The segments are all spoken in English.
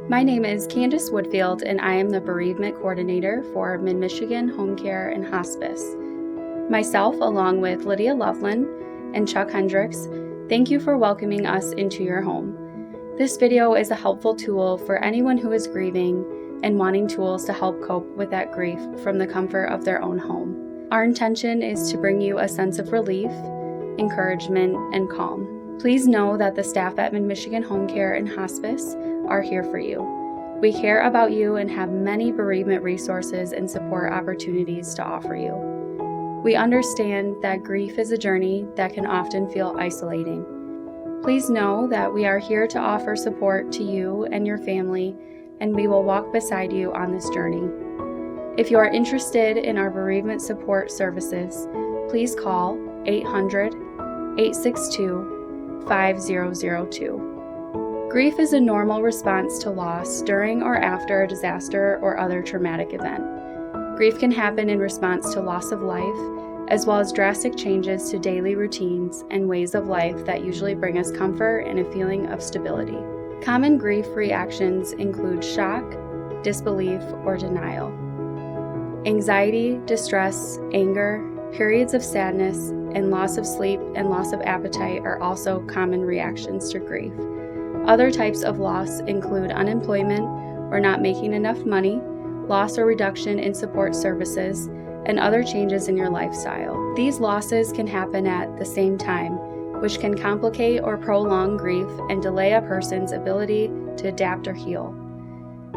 My name is Candace Woodfield, and I am the Bereavement Coordinator for Mid-Michigan Home Care and Hospice. Myself, along with Lydia Loveland and Chuck Hendricks, thank you for welcoming us into your home. This video is a helpful tool for anyone who is grieving and wanting tools to help cope with that grief from the comfort of their own home. Our intention is to bring you a sense of relief, encouragement, and calm. Please know that the staff at Mid-Michigan Home Care and Hospice are here for you. We care about you and have many bereavement resources and support opportunities to offer you. We understand that grief is a journey that can often feel isolating. Please know that we are here to offer support to you and your family, and we will walk beside you on this journey. If you are interested in our bereavement support services, please call 800-862-5002. Grief is a normal response to loss during or after a disaster or other traumatic event. Grief can happen in response to loss of life, as well as drastic changes to daily routines and ways of life that usually bring us comfort and a feeling of stability. Common grief reactions include shock, disbelief, or denial. Anxiety, distress, anger, periods of sadness, and loss of sleep and loss of appetite are also common reactions to grief. Other types of loss include unemployment or not making enough money, loss or reduction in support services, and other changes in your lifestyle. These losses can happen at the same time, which can complicate or prolong grief and delay a person's ability to adapt or heal.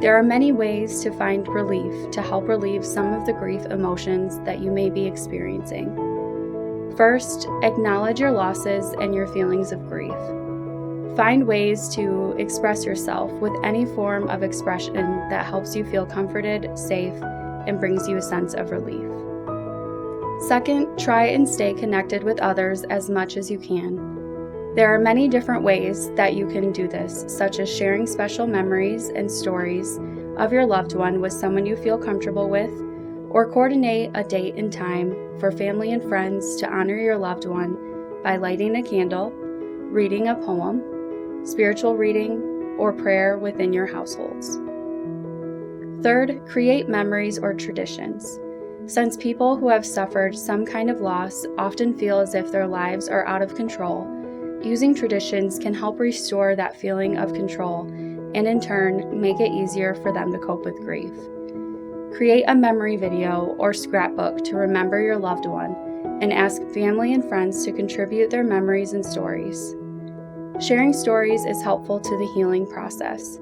There are many ways to find relief to help relieve some of the grief emotions that you may be experiencing. First, acknowledge your losses and your feelings of grief. Find ways to express yourself with any form of expression that helps you feel comforted, safe, and brings you a sense of relief. Second, try and stay connected with others as much as you can. There are many different ways that you can do this, such as sharing special memories and stories of your loved one with someone you feel comfortable with, or coordinate a date and time for family and friends to honor your loved one by lighting a candle, reading a poem, spiritual reading, or prayer within your households. Third, create memories or traditions. Since people who have suffered some kind of loss often feel as if their lives are out of control, using traditions can help restore that feeling of control and in turn make it easier for them to cope with grief. Create a memory video or scrapbook to remember your loved one and ask family and friends to contribute their memories and stories. Sharing stories is helpful to the healing process.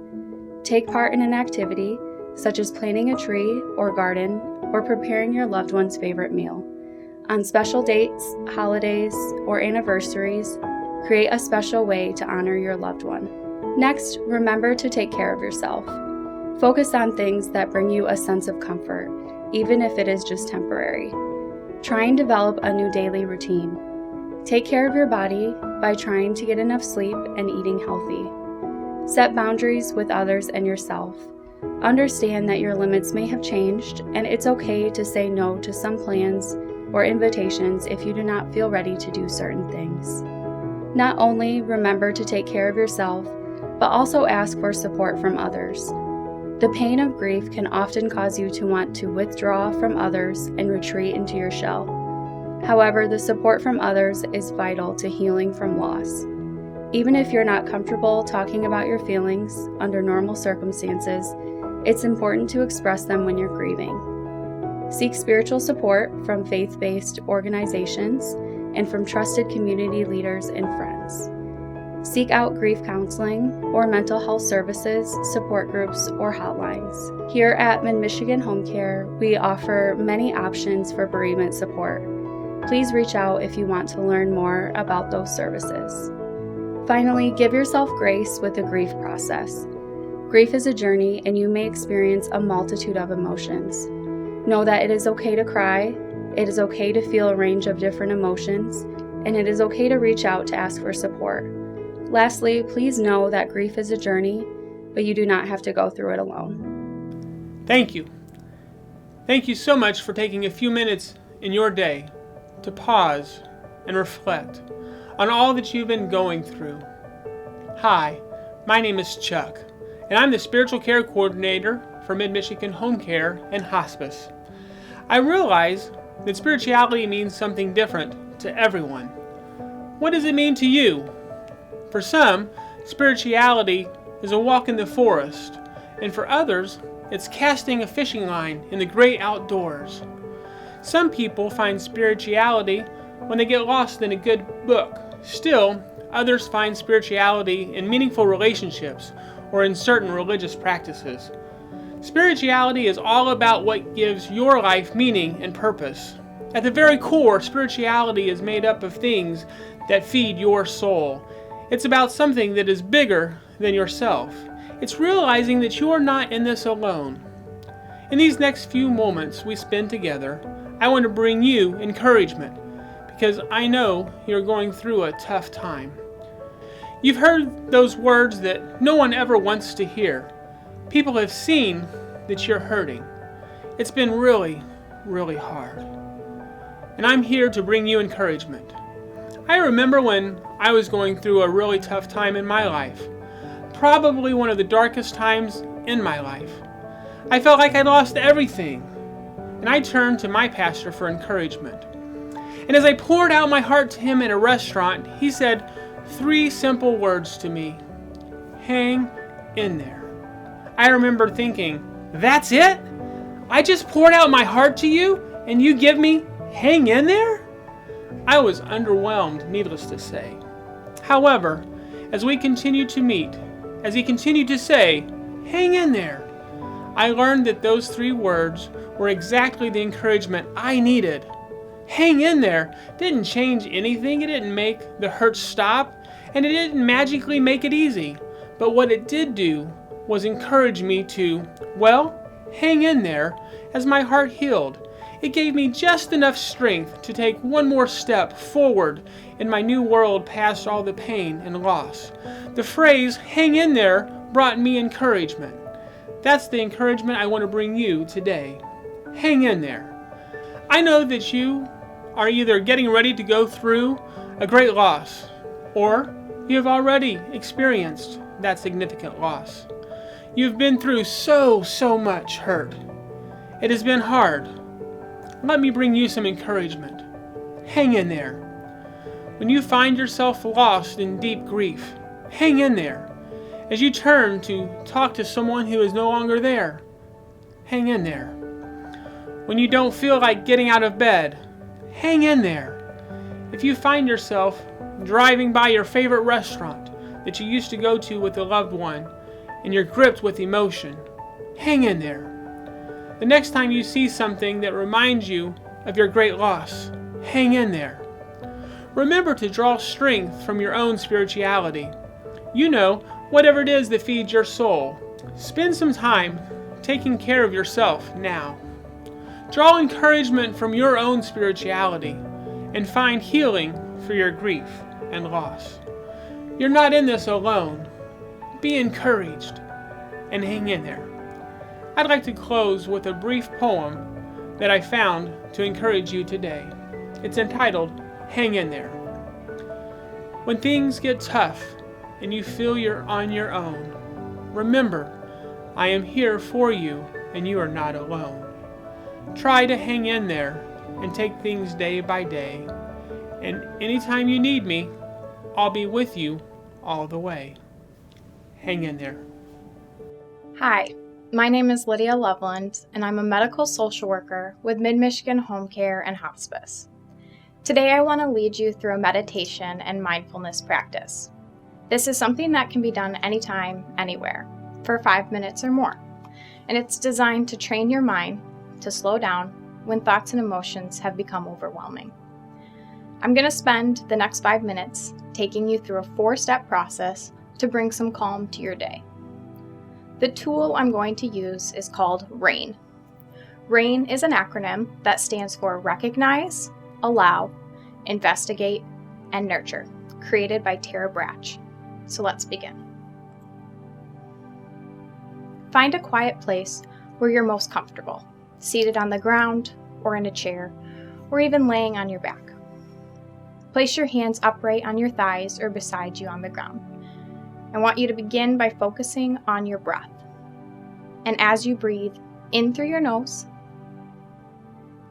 Take part in an activity, such as planting a tree or garden, or preparing your loved one's favorite meal. On special dates, holidays, or anniversaries, create a special way to honor your loved one. Next, remember to take care of yourself. Focus on things that bring you a sense of comfort, even if it is just temporary. Try and develop a new daily routine. Take care of your body by trying to get enough sleep and eating healthy. Set boundaries with others and yourself. Understand that your limits may have changed, and it's okay to say no to some plans or invitations if you do not feel ready to do certain things. Not only remember to take care of yourself, but also ask for support from others. The pain of grief can often cause you to want to withdraw from others and retreat into your shell. However, the support from others is vital to healing from loss. Even if you're not comfortable talking about your feelings under normal circumstances, it's important to express them when you're grieving. Seek spiritual support from faith-based organizations and from trusted community leaders and friends. Seek out grief counseling or mental health services, support groups, or hotlines. Here at Mid-Michigan Home Care, we offer many options for bereavement support. Please reach out if you want to learn more about those services. Finally, give yourself grace with the grief process. Grief is a journey, and you may experience a multitude of emotions. Know that it is okay to cry, it is okay to feel a range of different emotions, and it is okay to reach out to ask for support. Lastly, please know that grief is a journey, but you do not have to go through it alone. Thank you. Thank you so much for taking a few minutes in your day to pause and reflect on all that you've been going through. Hi, my name is Chuck, and I'm the Spiritual Care Coordinator for Mid-Michigan Home Care and Hospice. I realize that spirituality means something different to everyone. What does it mean to you? For some, spirituality is a walk in the forest, and for others, it's casting a fishing line in the great outdoors. Some people find spirituality when they get lost in a good book. Still, others find spirituality in meaningful relationships or in certain religious practices. Spirituality is all about what gives your life meaning and purpose. At the very core, spirituality is made up of things that feed your soul. It's about something that is bigger than yourself. It's realizing that you are not in this alone. In these next few moments we spend together, I want to bring you encouragement because I know you're going through a tough time. You've heard those words that no one ever wants to hear. People have seen that you're hurting. It's been really, really hard. And I'm here to bring you encouragement. I remember when I was going through a really tough time in my life. Probably one of the darkest times in my life. I felt like I'd lost everything. And I turned to my pastor for encouragement. And as I poured out my heart to him in a restaurant, he said 3 simple words to me. Hang in there. I remember thinking, that's it? I just poured out my heart to you and you give me hang in there? I was underwhelmed, needless to say. However, as we continued to meet, as he continued to say, hang in there, I learned that those 3 words were exactly the encouragement I needed. Hang in there didn't change anything. It didn't make the hurt stop, and it didn't magically make it easy. But what it did do was encourage me to, hang in there as my heart healed. It gave me just enough strength to take one more step forward in my new world past all the pain and loss. The phrase, hang in there, brought me encouragement. That's the encouragement I want to bring you today. Hang in there. I know that you are either getting ready to go through a great loss, or you have already experienced that significant loss. You've been through so much hurt. It has been hard. Let me bring you some encouragement. Hang in there. When you find yourself lost in deep grief, hang in there. As you turn to talk to someone who is no longer there, hang in there. When you don't feel like getting out of bed, hang in there. If you find yourself driving by your favorite restaurant that you used to go to with a loved one, and you're gripped with emotion, hang in there. The next time you see something that reminds you of your great loss, hang in there. Remember to draw strength from your own spirituality. You know, whatever it is that feeds your soul. Spend some time taking care of yourself now. Draw encouragement from your own spirituality and find healing for your grief and loss. You're not in this alone. Be encouraged and hang in there. I'd like to close with a brief poem that I found to encourage you today. It's entitled, Hang in There. When things get tough and you feel you're on your own, remember, I am here for you and you are not alone. Try to hang in there and take things day by day. And anytime you need me, I'll be with you all the way. Hang in there. Hi, my name is Lydia Loveland, and I'm a medical social worker with Mid-Michigan Home Care and Hospice. Today I want to lead you through a meditation and mindfulness practice. This is something that can be done anytime, anywhere, for 5 minutes or more, and it's designed to train your mind to slow down when thoughts and emotions have become overwhelming. I'm going to spend the next 5 minutes taking you through a 4-step process to bring some calm to your day. The tool I'm going to use is called RAIN. RAIN is an acronym that stands for Recognize, Allow, Investigate, and Nurture, created by Tara Brach. So let's begin. Find a quiet place where you're most comfortable, seated on the ground or in a chair, or even laying on your back. Place your hands upright on your thighs or beside you on the ground. I want you to begin by focusing on your breath. And as you breathe in through your nose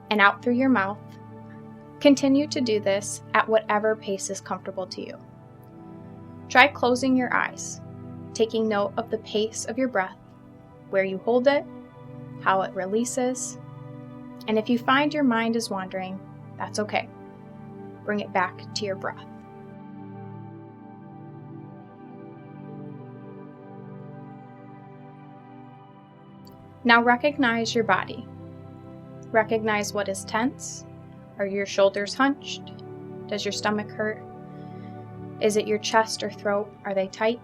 and out through your mouth, continue to do this at whatever pace is comfortable to you. Try closing your eyes, taking note of the pace of your breath, where you hold it, how it releases, and if you find your mind is wandering, that's okay. Bring it back to your breath. Now recognize your body. Recognize what is tense. Are your shoulders hunched? Does your stomach hurt? Is it your chest or throat? Are they tight?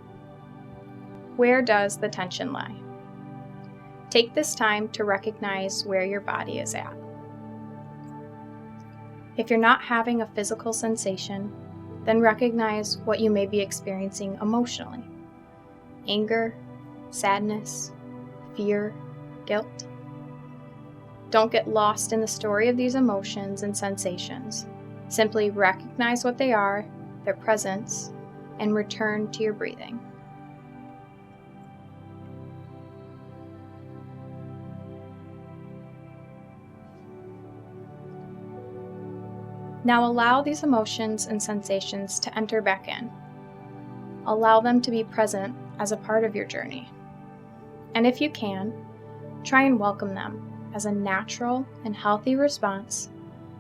Where does the tension lie? Take this time to recognize where your body is at. If you're not having a physical sensation, then recognize what you may be experiencing emotionally. Anger, sadness, fear, guilt. Don't get lost in the story of these emotions and sensations. Simply recognize what they are, their presence, and return to your breathing. Now allow these emotions and sensations to enter back in. Allow them to be present as a part of your journey. And if you can, try and welcome them as a natural and healthy response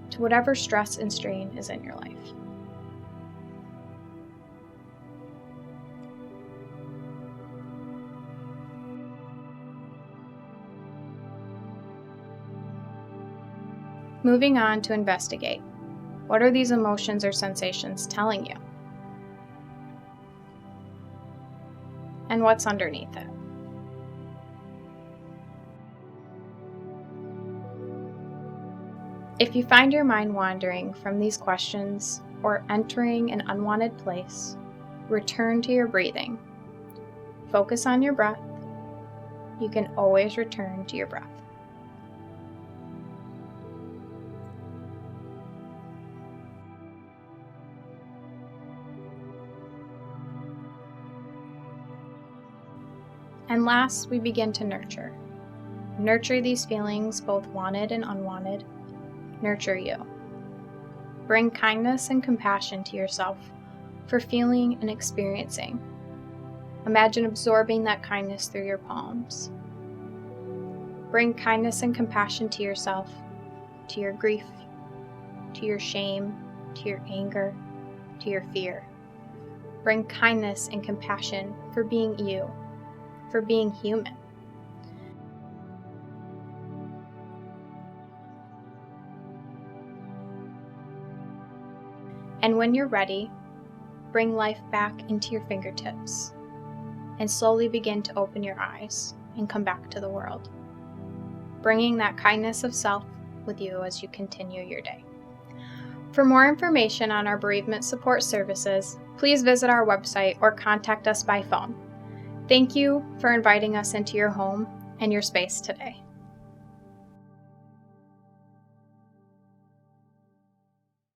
to whatever stress and strain is in your life. Moving on to investigate. What are these emotions or sensations telling you? And what's underneath it? If you find your mind wandering from these questions or entering an unwanted place, return to your breathing. Focus on your breath. You can always return to your breath. And last, we begin to nurture. Nurture these feelings, both wanted and unwanted. Nurture you. Bring kindness and compassion to yourself for feeling and experiencing. Imagine absorbing that kindness through your palms. Bring kindness and compassion to yourself, to your grief, to your shame, to your anger, to your fear. Bring kindness and compassion for being you, for being human. And when you're ready, bring life back into your fingertips and slowly begin to open your eyes and come back to the world, bringing that kindness of self with you as you continue your day. For more information on our bereavement support services, please visit our website or contact us by phone. Thank you for inviting us into your home and your space today.